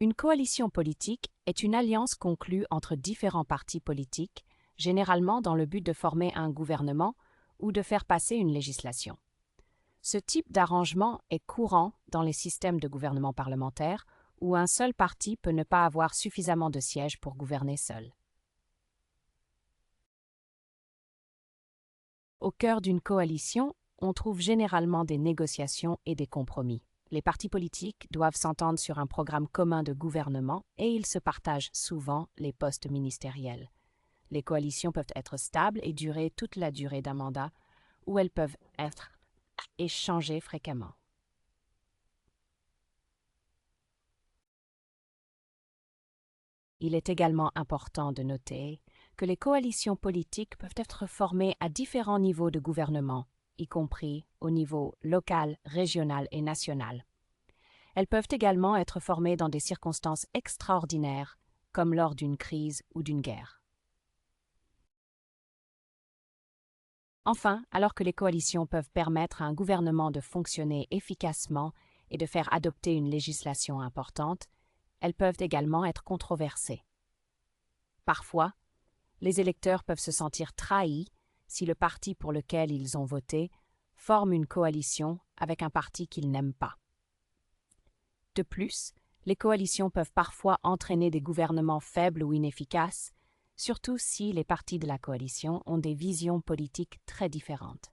Une coalition politique est une alliance conclue entre différents partis politiques, généralement dans le but de former un gouvernement ou de faire passer une législation. Ce type d'arrangement est courant dans les systèmes de gouvernement parlementaire où un seul parti peut ne pas avoir suffisamment de sièges pour gouverner seul. Au cœur d'une coalition, on trouve généralement des négociations et des compromis. Les partis politiques doivent s'entendre sur un programme commun de gouvernement et ils se partagent souvent les postes ministériels. Les coalitions peuvent être stables et durer toute la durée d'un mandat, ou elles peuvent être échangées fréquemment. Il est également important de noter que les coalitions politiques peuvent être formées à différents niveaux de gouvernement, y compris au niveau local, régional et national. Elles peuvent également être formées dans des circonstances extraordinaires, comme lors d'une crise ou d'une guerre. Enfin, alors que les coalitions peuvent permettre à un gouvernement de fonctionner efficacement et de faire adopter une législation importante, elles peuvent également être controversées. Parfois, les électeurs peuvent se sentir trahis si le parti pour lequel ils ont voté forme une coalition avec un parti qu'ils n'aiment pas. De plus, les coalitions peuvent parfois entraîner des gouvernements faibles ou inefficaces, surtout si les partis de la coalition ont des visions politiques très différentes.